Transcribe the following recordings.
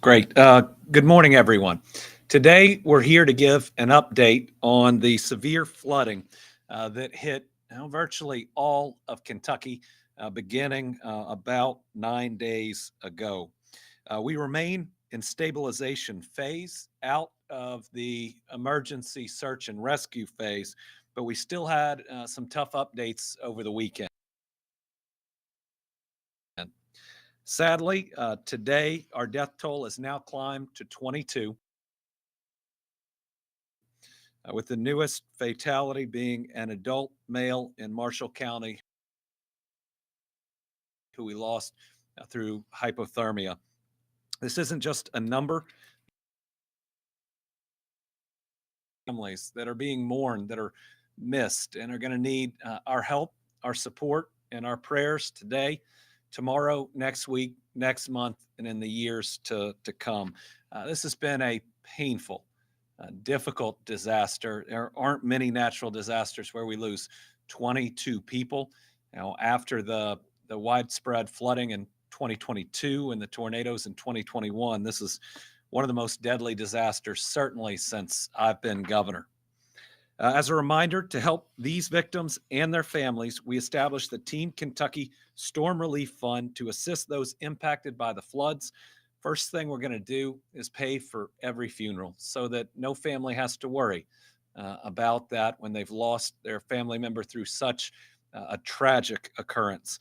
Great. Good morning, everyone. Today, we're here to give an update on the severe flooding that hit virtually all of Kentucky beginning about 9 days ago. We remain in stabilization phase out of the emergency search and rescue phase, but we still had some tough updates over the weekend. Sadly, today our death toll has now climbed to 22, with the newest fatality being an adult male in Marshall County who we lost through hypothermia. This isn't just a number. Families that are being mourned, that are missed, and are going to need our help, our support, and our prayers today, tomorrow, next week, next month, and in the years to come. This has been a painful, difficult disaster. There aren't many natural disasters where we lose 22 people. After the widespread flooding in 2022 and the tornadoes in 2021, this is one of the most deadly disasters, certainly since I've been governor. As a reminder, to help these victims and their families, we established the Team Kentucky Storm Relief Fund to assist those impacted by the floods. First thing we're going to do is pay for every funeral so that no family has to worry about that when they've lost their family member through such a tragic occurrence.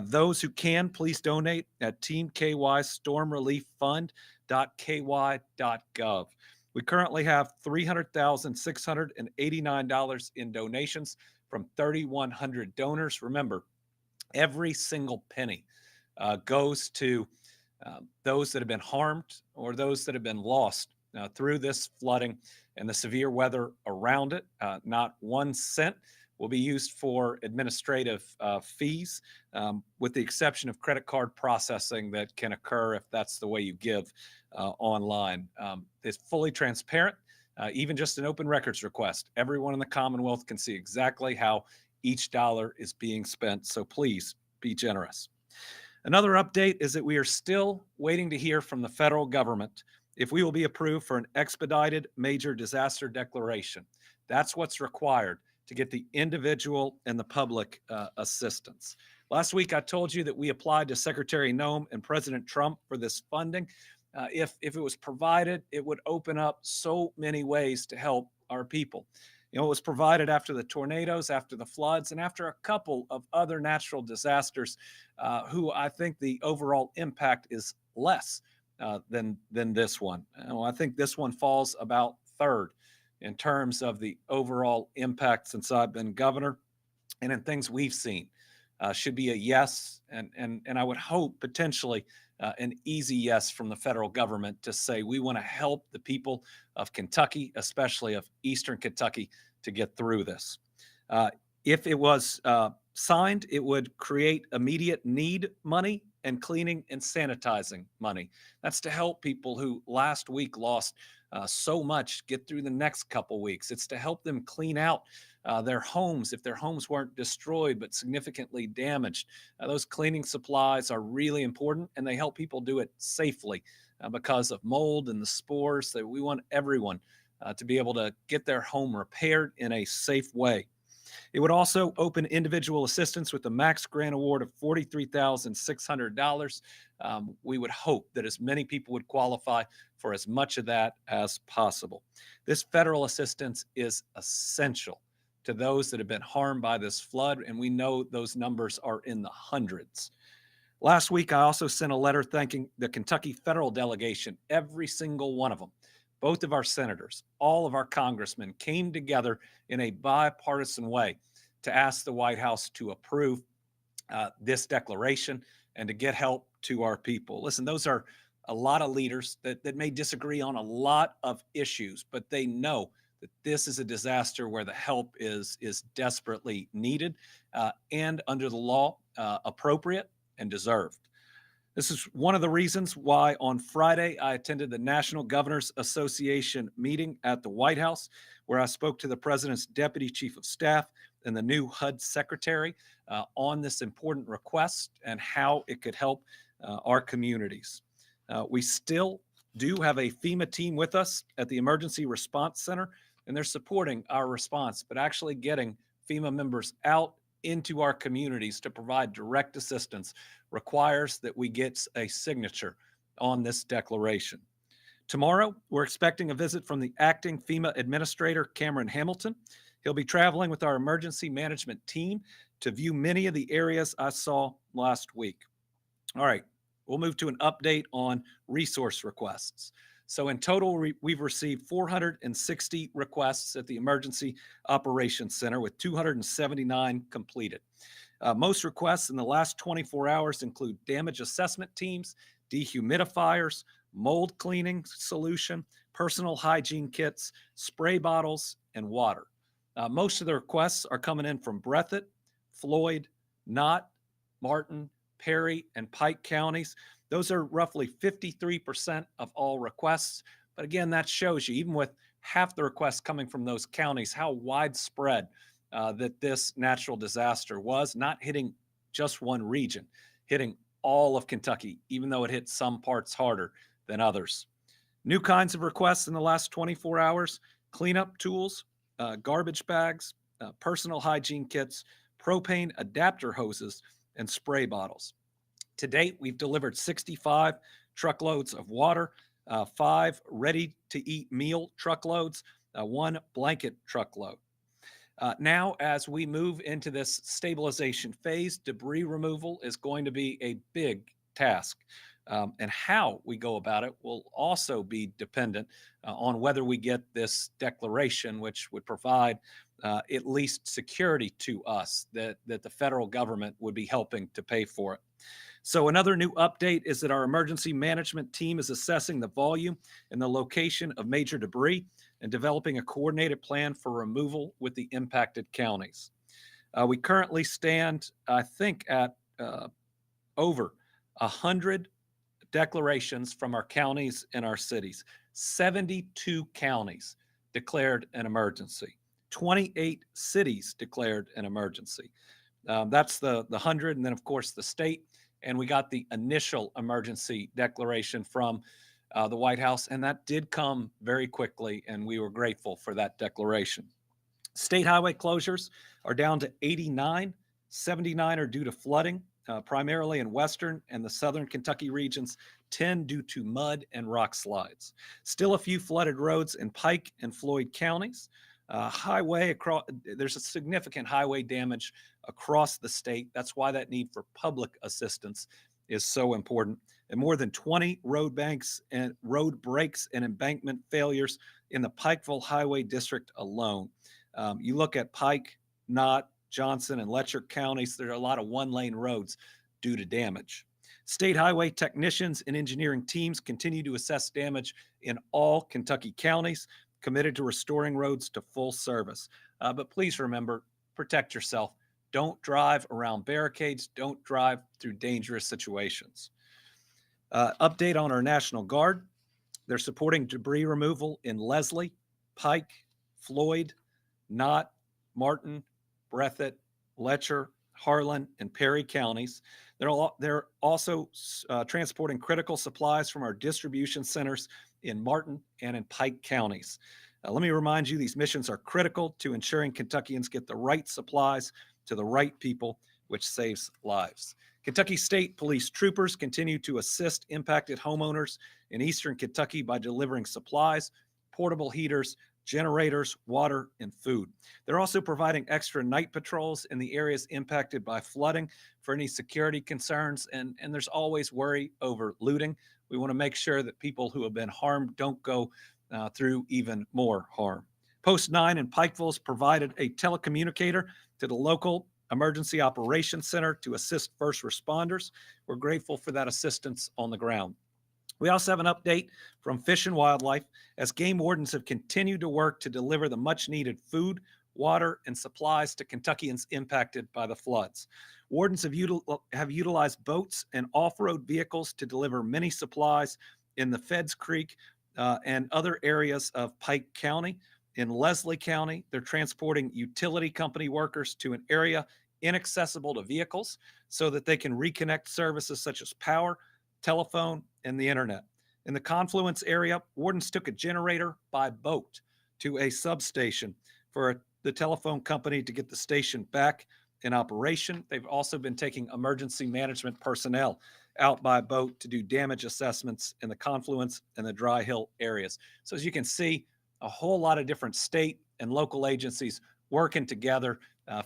Those who can, please donate at teamkystormrelieffund.ky.gov. We currently have $300,689 in donations from 3,100 donors. Remember, every single penny goes to those that have been harmed or those that have been lost through this flooding and the severe weather around it. Not 1 cent will be used for administrative fees, with the exception of credit card processing that can occur if that's the way you give online. It's fully transparent, even just an open records request. Everyone in the Commonwealth can see exactly how each dollar is being spent, so please be generous. Another update is that we are still waiting to hear from the federal government if we will be approved for an expedited major disaster declaration. That's what's required to get the individual and the public assistance. Last week, I told you that we applied to Secretary Noem and President Trump for this funding. If it was provided, it would open up so many ways to help our people. It was provided after the tornadoes, after the floods, and after a couple of other natural disasters, who I think the overall impact is less than this one. I think this one falls about third in terms of the overall impact since I've been governor, and in things we've seen. Should be a yes, and I would hope potentially an easy yes from the federal government to say we want to help the people of Kentucky, especially of Eastern Kentucky, to get through this. If it was signed, it would create immediate need money and cleaning and sanitizing money. That's to help people who last week lost so much get through the next couple weeks. It's to help them clean out their homes if their homes weren't destroyed but significantly damaged. Those cleaning supplies are really important, and they help people do it safely because of mold and the spores. So we want everyone to be able to get their home repaired in a safe way. It would also open individual assistance with a max grant award of $43,600. We would hope that as many people would qualify for as much of that as possible. This federal assistance is essential to those that have been harmed by this flood, and we know those numbers are in the hundreds. Last week, I also sent a letter thanking the Kentucky federal delegation, every single one of them. Both of our senators, all of our congressmen came together in a bipartisan way to ask the White House to approve this declaration and to get help to our people. Listen, those are a lot of leaders that may disagree on a lot of issues, but they know that this is a disaster where the help is desperately needed and under the law appropriate and deserved. This is one of the reasons why on Friday I attended the National Governors Association meeting at the White House, where I spoke to the president's deputy chief of staff and the new HUD secretary on this important request and how it could help our communities. We still do have a FEMA team with us at the Emergency Response Center, and they're supporting our response, but actually getting FEMA members out into our communities to provide direct assistance requires that we get a signature on this declaration. Tomorrow, we're expecting a visit from the acting FEMA administrator, Cameron Hamilton. He'll be traveling with our emergency management team to view many of the areas I saw last week. All right, we'll move to an update on resource requests. So, in total, we've received 460 requests at the Emergency Operations Center, with 279 completed. Most requests in the last 24 hours include damage assessment teams, dehumidifiers, mold cleaning solution, personal hygiene kits, spray bottles, and water. Most of the requests are coming in from Breathitt, Floyd, Knott, Martin, Perry, and Pike counties. Those are roughly 53% of all requests. But again, that shows you, even with half the requests coming from those counties, how widespread that this natural disaster was, not hitting just one region, hitting all of Kentucky, even though it hit some parts harder than others. New kinds of requests in the last 24 hours: cleanup tools, garbage bags, personal hygiene kits, propane adapter hoses, and spray bottles. To date, we've delivered 65 truckloads of water, 5 ready to eat meal truckloads, 1 blanket truckload. Now, as we move into this stabilization phase, debris removal is going to be a big task. And how we go about it will also be dependent on whether we get this declaration, which would provide at least security to us that the federal government would be helping to pay for it. So, another new update is that our emergency management team is assessing the volume and the location of major debris and developing a coordinated plan for removal with the impacted counties. We currently stand, I think, at over 100 declarations from our counties and our cities. 72 counties declared an emergency. 28 cities declared an emergency. That's the 100, and then, of course, the state. And we got the initial emergency declaration from the White House, and that did come very quickly, and we were grateful for that declaration. State highway closures are down to 89. 79 are due to flooding, primarily in western and the southern Kentucky regions, 10 due to mud and rock slides. Still a few flooded roads in Pike and Floyd counties. There's a significant highway damage across the state. That's why that need for public assistance is so important. And more than 20 road banks and road breaks and embankment failures in the Pikeville Highway District alone. You look at Pike, Knott, Johnson, and Letcher counties, there are a lot of one-lane roads due to damage. State highway technicians and engineering teams continue to assess damage in all Kentucky counties, committed to restoring roads to full service. But please remember, protect yourself. Don't drive around barricades. Don't drive through dangerous situations. Update on our National Guard. They're supporting debris removal in Leslie, Pike, Floyd, Knott, Martin, Breathitt, Letcher, Harlan, and Perry counties. They're also transporting critical supplies from our distribution centers in Martin and in Pike counties. Let me remind you, these missions are critical to ensuring Kentuckians get the right supplies to the right people, which saves lives. Kentucky State Police troopers continue to assist impacted homeowners in eastern Kentucky by delivering supplies, portable heaters, generators, water, and food. They're also providing extra night patrols in the areas impacted by flooding for any security concerns, and there's always worry over looting. We want to make sure that people who have been harmed don't go through even more harm. Post 9 in Pikeville has provided a telecommunicator to the local Emergency Operations Center to assist first responders. We're grateful for that assistance on the ground. We also have an update from Fish and Wildlife as game wardens have continued to work to deliver the much needed food, water, and supplies to Kentuckians impacted by the floods. Wardens have utilized boats and off-road vehicles to deliver many supplies in the Feds Creek and other areas of Pike County. In Leslie County, they're transporting utility company workers to an area inaccessible to vehicles so that they can reconnect services such as power, telephone, and the internet. In the Confluence area, wardens took a generator by boat to a substation for the telephone company to get the station back in operation. They've also been taking emergency management personnel out by boat to do damage assessments in the Confluence and the Dry Hill areas. So, as you can see, a whole lot of different state and local agencies working together,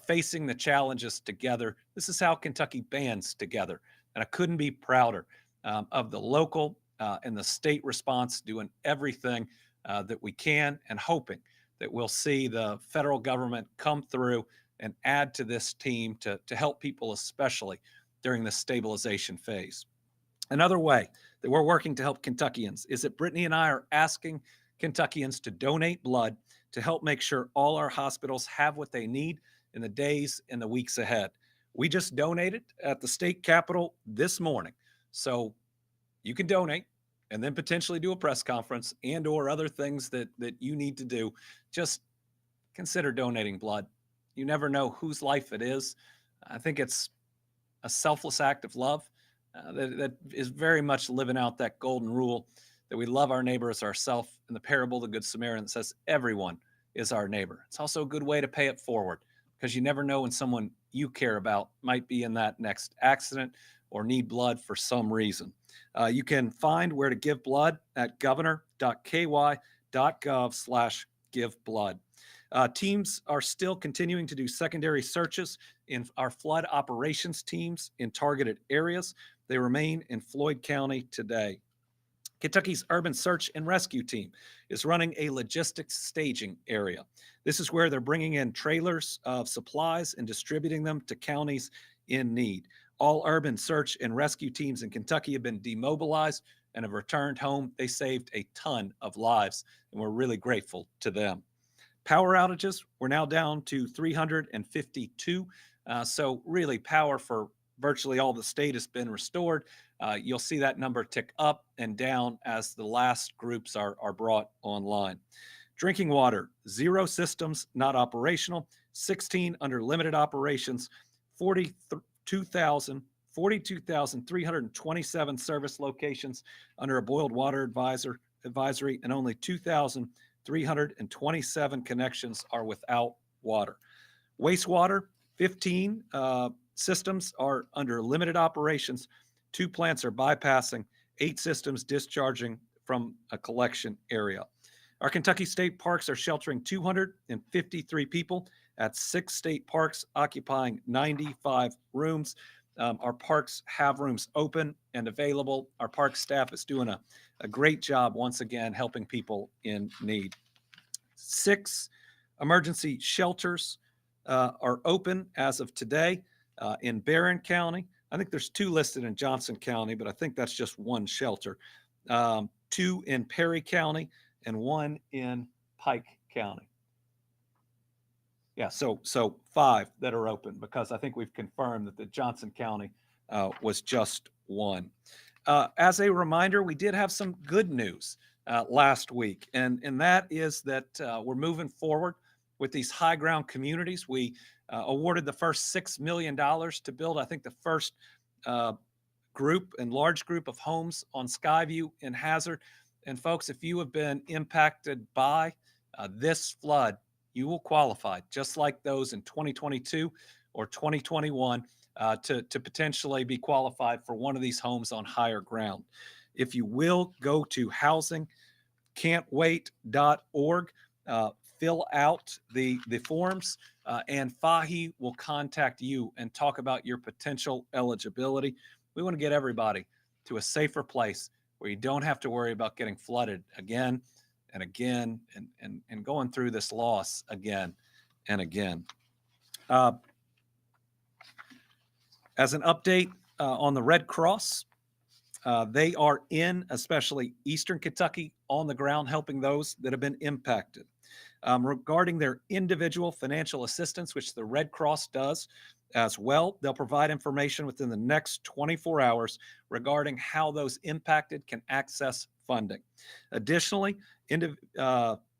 facing the challenges together. This is how Kentucky bands together. And I couldn't be prouder of the local and the state response, doing everything that we can and hoping that we'll see the federal government come through and add to this team to help people, especially during the stabilization phase. Another way that we're working to help Kentuckians is that Brittany and I are asking Kentuckians to donate blood to help make sure all our hospitals have what they need in the days and the weeks ahead. We just donated at the state capitol this morning. So you can donate and then potentially do a press conference and or other things that you need to do. Just consider donating blood. You never know whose life it is. I think it's a selfless act of love that is very much living out that golden rule that we love our neighbor as ourselves. In the parable of the Good Samaritan, says everyone is our neighbor. It's also a good way to pay it forward because you never know when someone you care about might be in that next accident or need blood for some reason. You can find where to give blood at governor.ky.gov/giveblood. Teams are still continuing to do secondary searches in our flood operations teams in targeted areas. They remain in Floyd County today. Kentucky's Urban Search and Rescue Team is running a logistics staging area. This is where they're bringing in trailers of supplies and distributing them to counties in need. All urban search and rescue teams in Kentucky have been demobilized and have returned home. They saved a ton of lives, and we're really grateful to them. Power outages, we're now down to 352. So really power for virtually all the state has been restored. You'll see that number tick up and down as the last groups are brought online. Drinking water, 0 systems not operational, 16 under limited operations, 42,327 service locations under a boiled water advisory, and only 2,327 connections are without water. Wastewater, 15 systems are under limited operations. 2 plants are bypassing, 8 systems discharging from a collection area. Our Kentucky state parks are sheltering 253 people at 6 state parks, occupying 95 rooms. Our parks have rooms open and available. Our park staff is doing a great job, once again, helping people in need. 6 emergency shelters are open as of today in Barron County. I think there's 2 listed in Johnson County, but I think that's just 1 shelter. 2 in Perry County and 1 in Pike County. Yeah, so 5 that are open, because I think we've confirmed that the Johnson County was just 1. As a reminder, we did have some good news last week, and that is that we're moving forward with these high ground communities. We awarded the first $6 million to build, I think, the first large group of homes on Skyview in Hazard. And folks, if you have been impacted by this flood, you will qualify, just like those in 2022 or 2021, to potentially be qualified for one of these homes on higher ground. If you will, go to housingcan'twait.org, fill out the forms, and Fahi will contact you and talk about your potential eligibility. We want to get everybody to a safer place where you don't have to worry about getting flooded again and again and going through this loss again and again. As an update on the Red Cross, they are in, especially Eastern Kentucky, on the ground helping those that have been impacted. Regarding their individual financial assistance, which the Red Cross does as well, they'll provide information within the next 24 hours regarding how those impacted can access funding. Additionally,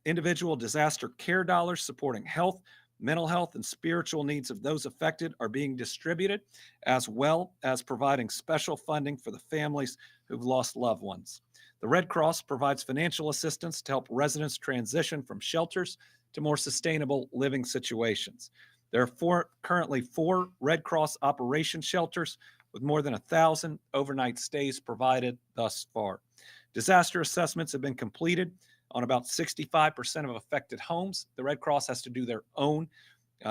individual disaster care dollars supporting health, mental health, and spiritual needs of those affected are being distributed, as well as providing special funding for the families who've lost loved ones. The Red Cross provides financial assistance to help residents transition from shelters to more sustainable living situations. There are currently four Red Cross operation shelters with more than 1,000 overnight stays provided thus far. Disaster assessments have been completed on about 65% of affected homes. The Red Cross has to do their own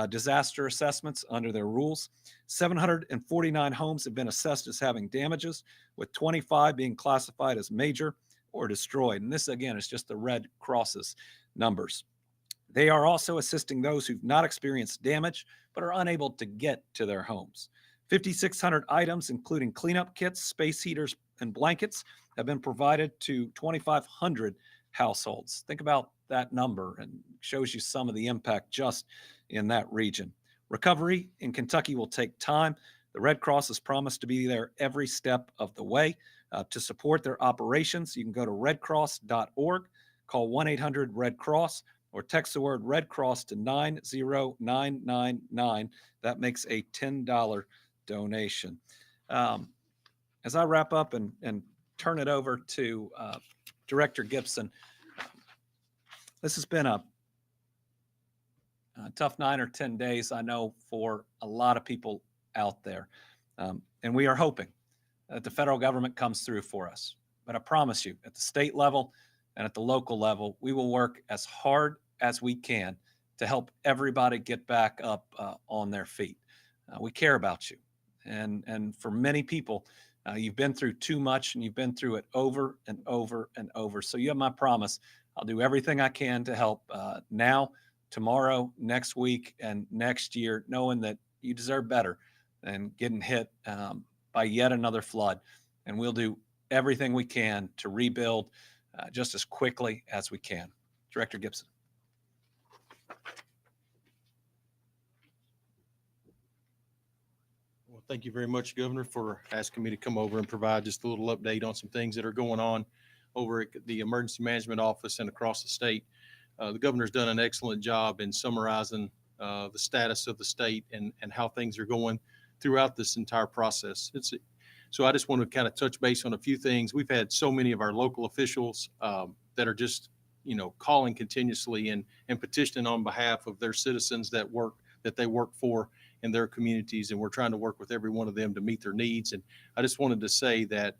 disaster assessments under their rules. 749 homes have been assessed as having damages, with 25 being classified as major or destroyed. And this, again, is just the Red Cross's numbers. They are also assisting those who've not experienced damage but are unable to get to their homes. 5,600 items, including cleanup kits, space heaters, and blankets, have been provided to 2,500 households. Think about that number and shows you some of the impact just in that region. Recovery in Kentucky will take time. The Red Cross has promised to be there every step of the way. To support their operations, you can go to redcross.org, call 1-800-RED-CROSS, or text the word Red Cross to 90999. That makes a $10 donation. As I wrap up and turn it over to Director Gibson, this has been a tough 9 or 10 days, I know, for a lot of people out there. And we are hoping that the federal government comes through for us. But I promise you, at the state level and at the local level, we will work as hard as we can to help everybody get back up on their feet. We care about you. And for many people, you've been through too much and you've been through it over and over and over. So you have my promise. I'll do everything I can to help now, tomorrow, next week, and next year, knowing that you deserve better than getting hit by yet another flood. And we'll do everything we can to rebuild just as quickly as we can. Director Gibson. Well, thank you very much, Governor, for asking me to come over and provide just a little update on some things that are going on over at the Emergency Management Office and across the state. The governor's done an excellent job in summarizing the status of the state and how things are going throughout this entire process. So I just want to kind of touch base on a few things. We've had so many of our local officials that are just, calling continuously and petitioning on behalf of their citizens that they work for in their communities. And we're trying to work with every one of them to meet their needs. And I just wanted to say that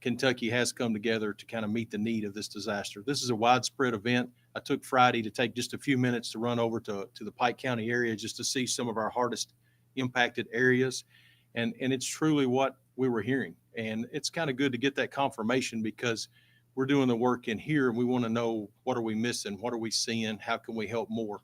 Kentucky has come together to kind of meet the need of this disaster. This is a widespread event. I took Friday to take just a few minutes to run over to the Pike County area just to see some of our hardest impacted areas. And it's truly what we were hearing. And it's kind of good to get that confirmation because we're doing the work in here and we want to know what are we missing? What are we seeing? How can we help more?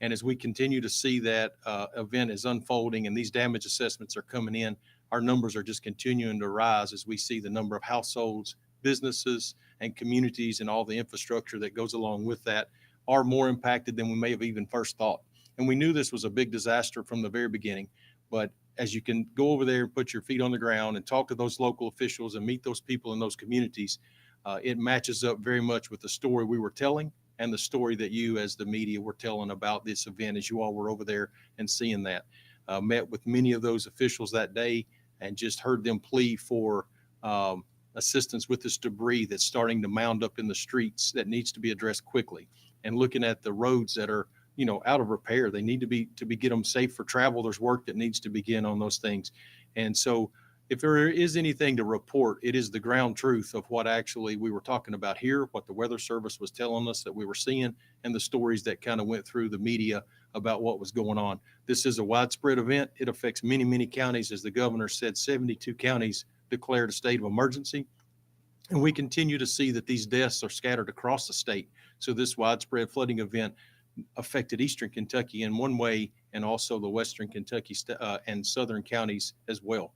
And as we continue to see that event is unfolding and these damage assessments are coming in, our numbers are just continuing to rise as we see the number of households, businesses, and communities and all the infrastructure that goes along with that are more impacted than we may have even first thought. And we knew this was a big disaster from the very beginning, but as you can go over there and put your feet on the ground and talk to those local officials and meet those people in those communities, it matches up very much with the story we were telling and the story that you as the media were telling about this event as you all were over there and seeing that. Met with many of those officials that day and just heard them plea for assistance with this debris that's starting to mound up in the streets that needs to be addressed quickly. And looking at the roads that are, out of repair, they need to get them safe for travel. There's work that needs to begin on those things. And so if there is anything to report, it is the ground truth of what actually we were talking about here, what the Weather Service was telling us that we were seeing, and the stories that kind of went through the media about what was going on. This is a widespread event. It affects many, many counties. As the governor said, 72 counties declared a state of emergency. And we continue to see that these deaths are scattered across the state. So this widespread flooding event affected Eastern Kentucky in one way, and also the Western Kentucky and Southern counties as well.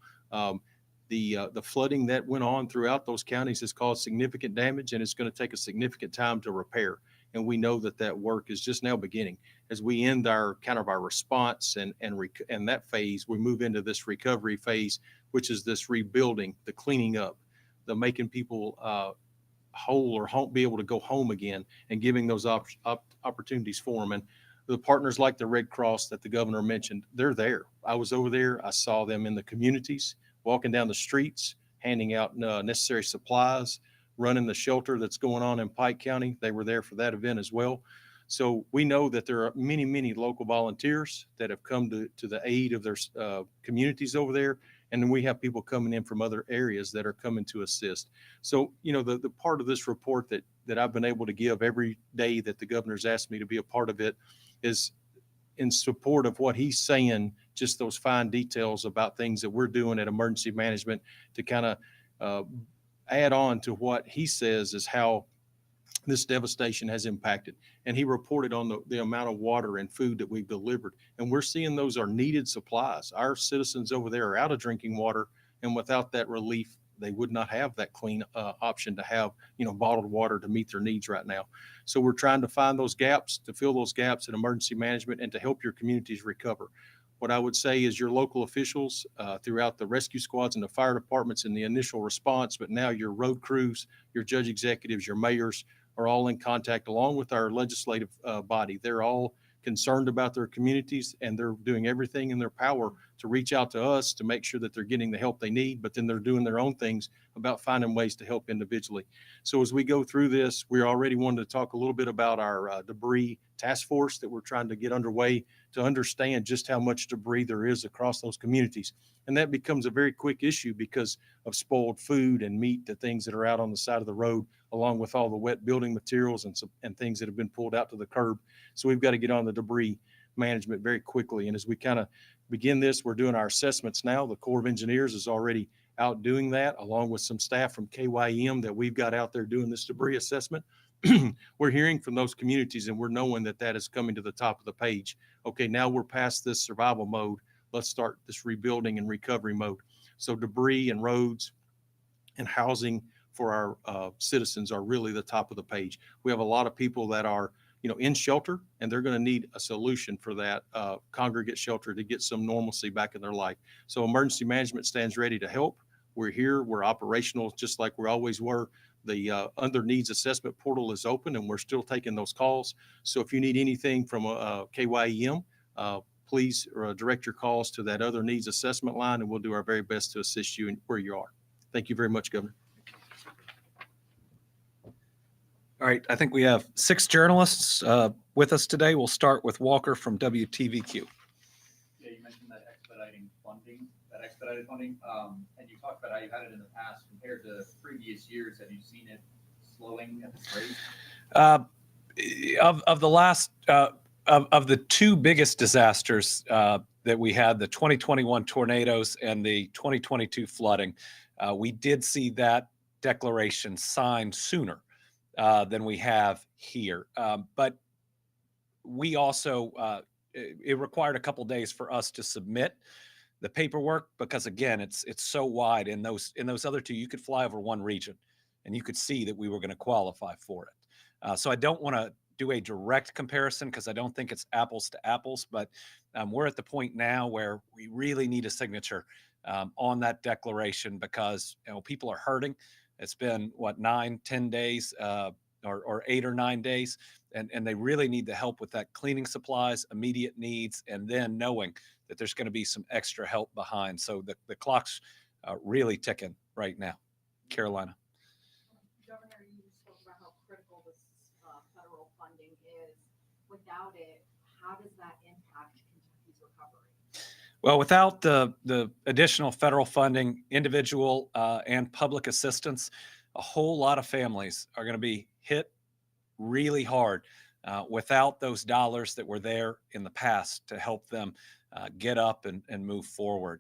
The flooding that went on throughout those counties has caused significant damage, and it's going to take a significant time to repair. And we know that work is just now beginning. As we end our response and that phase, we move into this recovery phase, which is this rebuilding, the cleaning up, the making people whole or be able to go home again, and giving those opportunities for them. And the partners like the Red Cross that the governor mentioned, they're there. I was over there. I saw them in the communities, walking down the streets, handing out necessary supplies, running the shelter that's going on in Pike County. They were there for that event as well. So we know that there are many, many local volunteers that have come to the aid of their communities over there. And then we have people coming in from other areas that are coming to assist. So, the part of this report that I've been able to give every day that the governor's asked me to be a part of it is in support of what he's saying, just those fine details about things that we're doing at emergency management to kind of add on to what he says is how this devastation has impacted. And he reported on the amount of water and food that we've delivered. And we're seeing those are needed supplies. Our citizens over there are out of drinking water. And without that relief, they would not have that clean option to have, bottled water to meet their needs right now. So we're trying to find those gaps, to fill those gaps in emergency management and to help your communities recover. What I would say is your local officials throughout the rescue squads and the fire departments in the initial response, but now your road crews, your judge executives, your mayors are all in contact along with our legislative body. They're all concerned about their communities and they're doing everything in their power to reach out to us to make sure that they're getting the help they need, but then they're doing their own things about finding ways to help individually. So as we go through this, we're already wanting to talk a little bit about our debris task force that we're trying to get underway to understand just how much debris there is across those communities. And that becomes a very quick issue because of spoiled food and meat, the things that are out on the side of the road, along with all the wet building materials and things that have been pulled out to the curb. So we've got to get on the debris management very quickly. And as we kind of begin this, we're doing our assessments now. The Corps of Engineers is already out doing that, along with some staff from KYM that we've got out there doing this debris assessment. We're hearing from those communities and we're knowing that that is coming to the top of the page. Okay, now we're past this survival mode. Let's start this rebuilding and recovery mode. So debris and roads and housing for our citizens are really the top of the page. We have a lot of people that are, in shelter, and they're going to need a solution for that congregate shelter to get some normalcy back in their life. So emergency management stands ready to help. We're here. We're operational just like we always were. The under needs assessment portal is open and we're still taking those calls. So if you need anything from KYEM, please direct your calls to that other needs assessment line and we'll do our very best to assist you in where you are. Thank you very much, Governor. All right, I think we have 6 journalists with us today. We'll start with Walker from WTVQ. Yeah, you mentioned that expedited funding, and you talked about how you had it in the past compared to previous years. Have you seen it slowing at this rate? Of the last of the 2 biggest disasters that we had, the 2021 tornadoes and the 2022 flooding, we did see that declaration signed sooner than we have here. But we also, it required a couple days for us to submit the paperwork because again, it's so wide. In those other 2, you could fly over one region and you could see that we were going to qualify for it. So I don't want to do a direct comparison because I don't think it's apples to apples, but we're at the point now where we really need a signature on that declaration because people are hurting. It's been 9-10 days or 8 or 9 days, and they really need the help with that cleaning supplies, immediate needs, and then knowing that there's going to be some extra help behind. So the clock's really ticking right now. Carolina. Governor, you spoke about how critical this federal funding is. Without it, how does that impact Kentucky's recovery? Well, without the additional federal funding, individual and public assistance, a whole lot of families are going to be hit really hard without those dollars that were there in the past to help them get up and move forward.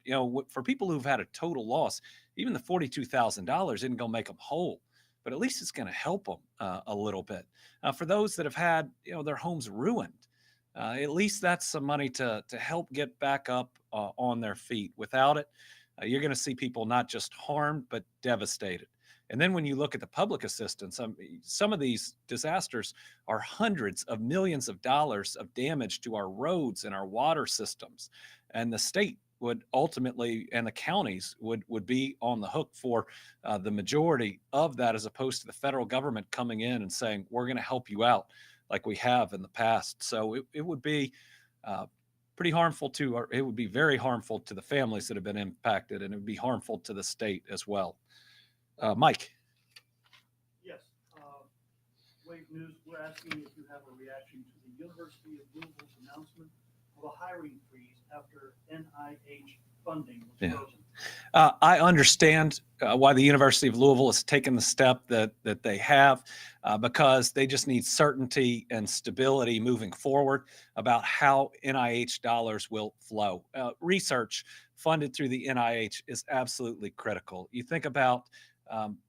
For people who've had a total loss, even the $42,000 isn't going to make them whole, but at least it's going to help them a little bit. For those that have had their homes ruined, at least that's some money to help get back up on their feet. Without it, you're going to see people not just harmed, but devastated. And then when you look at the public assistance, some of these disasters are hundreds of millions of dollars of damage to our roads and our water systems. And the state would ultimately, and the counties would be on the hook for the majority of that, as opposed to the federal government coming in and saying, we're going to help you out like we have in the past. So it would be pretty harmful or it would be very harmful to the families that have been impacted, and it would be harmful to the state as well. Mike. Wave News. We're asking if you have a reaction to the University of Louisville's announcement of a hiring freeze after NIH funding was Yeah. frozen. I understand why the University of Louisville has taken the step that they have, because they just need certainty and stability moving forward about how NIH dollars will flow. Research funded through the NIH is absolutely critical. You think about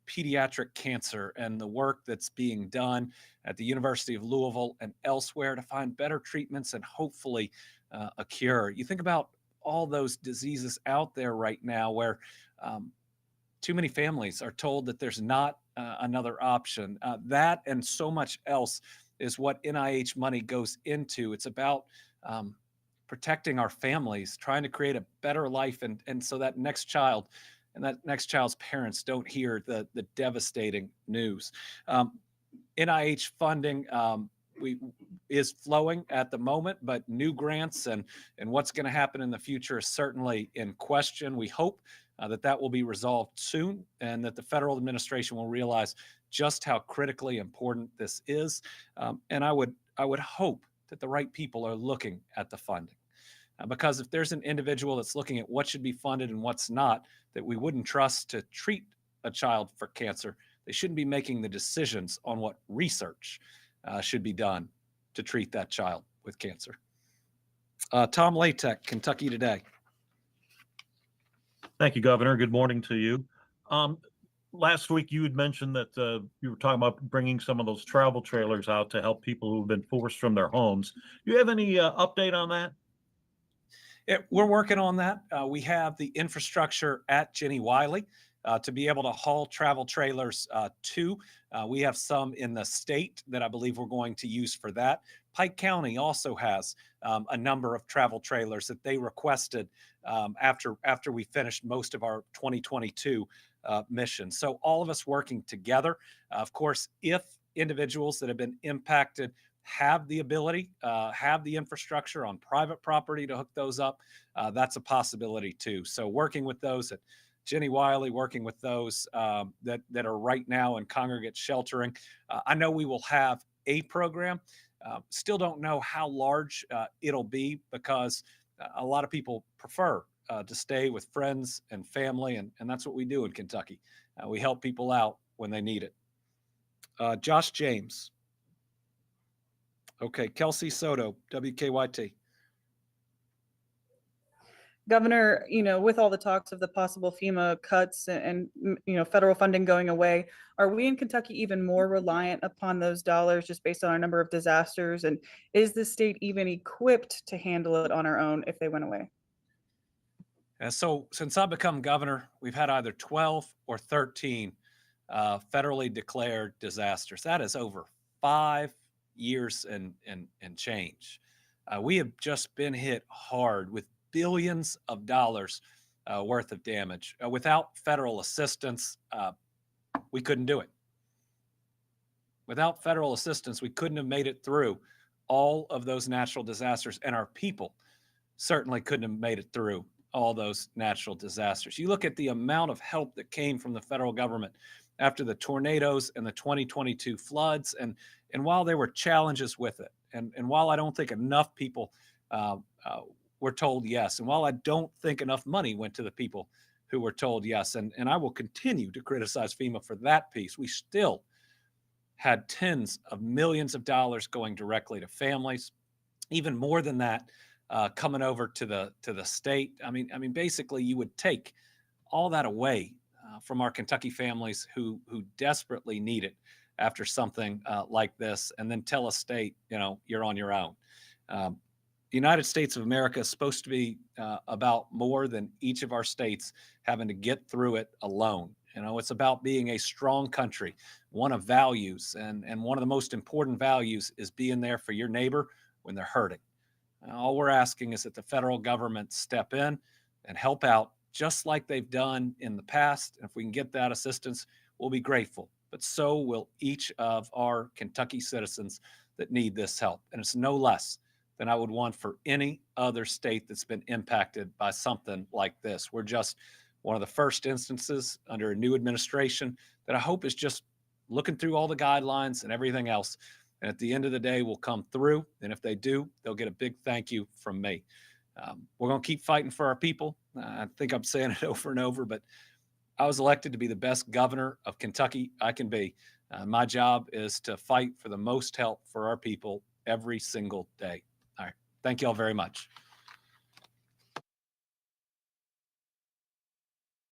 pediatric cancer and the work that's being done at the University of Louisville and elsewhere to find better treatments and hopefully a cure. You think about all those diseases out there right now where too many families are told that there's not another option. That and so much else is what NIH money goes into. It's about protecting our families, trying to create a better life, and so that next child and that next child's parents don't hear the devastating news. NIH funding we is flowing at the moment, but new grants and what's going to happen in the future is certainly in question. We hope that will be resolved soon, and that the federal administration will realize just how critically important this is. And I would hope that the right people are looking at the funding. Because if there's an individual that's looking at what should be funded and what's not, that we wouldn't trust to treat a child for cancer, they shouldn't be making the decisions on what research should be done to treat that child with cancer. Tom Latek, Kentucky Today. Thank you, Governor. Good morning to you. Last week, you had mentioned that you were talking about bringing some of those travel trailers out to help people who've been forced from their homes. Do you have any update on that? Yeah, we're working on that. We have the infrastructure at Jenny Wiley to be able to haul travel trailers to. We have some in the state that I believe we're going to use for that. Pike County also has a number of travel trailers that they requested after we finished most of our 2022 mission. So all of us working together. Of course, if individuals that have been impacted have the ability, have the infrastructure on private property to hook those up, that's a possibility too. So working with those at Jenny Wiley, working with those that are right now in congregate sheltering. I know we will have a program. Still don't know how large it'll be, because a lot of people prefer to stay with friends and family, and that's what we do in Kentucky. We help people out when they need it. Josh James. Okay, Kelsey Soto, WKYT. Governor, with all the talks of the possible FEMA cuts and federal funding going away, are we in Kentucky even more reliant upon those dollars just based on our number of disasters? And is the state even equipped to handle it on our own if they went away? So since I've become governor, we've had either 12 or 13 federally declared disasters. That is over 5 years and change. We have just been hit hard with billions of dollars worth of damage. Without federal assistance, we couldn't do it. Without federal assistance, we couldn't have made it through all of those natural disasters, and our people certainly couldn't have made it through all those natural disasters. You look at the amount of help that came from the federal government after the tornadoes and the 2022 floods, and while there were challenges with it, and while I don't think enough people were told yes, and while I don't think enough money went to the people who were told yes, and I will continue to criticize FEMA for that piece, we still had tens of millions of dollars going directly to families, even more than that coming over to the state. I mean, basically, you would take all that away from our Kentucky families who desperately need it after something like this, and then tell a state, you're on your own. The United States of America is supposed to be about more than each of our states having to get through it alone. It's about being a strong country, one of values, and one of the most important values is being there for your neighbor when they're hurting. All we're asking is that the federal government step in and help out just like they've done in the past. And if we can get that assistance, we'll be grateful. But so will each of our Kentucky citizens that need this help. And it's no less than I would want for any other state that's been impacted by something like this. We're just one of the first instances under a new administration that I hope is just looking through all the guidelines and everything else. And at the end of the day, we'll come through. And if they do, they'll get a big thank you from me. We're going to keep fighting for our people. I think I'm saying it over and over, but I was elected to be the best governor of Kentucky I can be. My job is to fight for the most help for our people every single day. All right. Thank you all very much.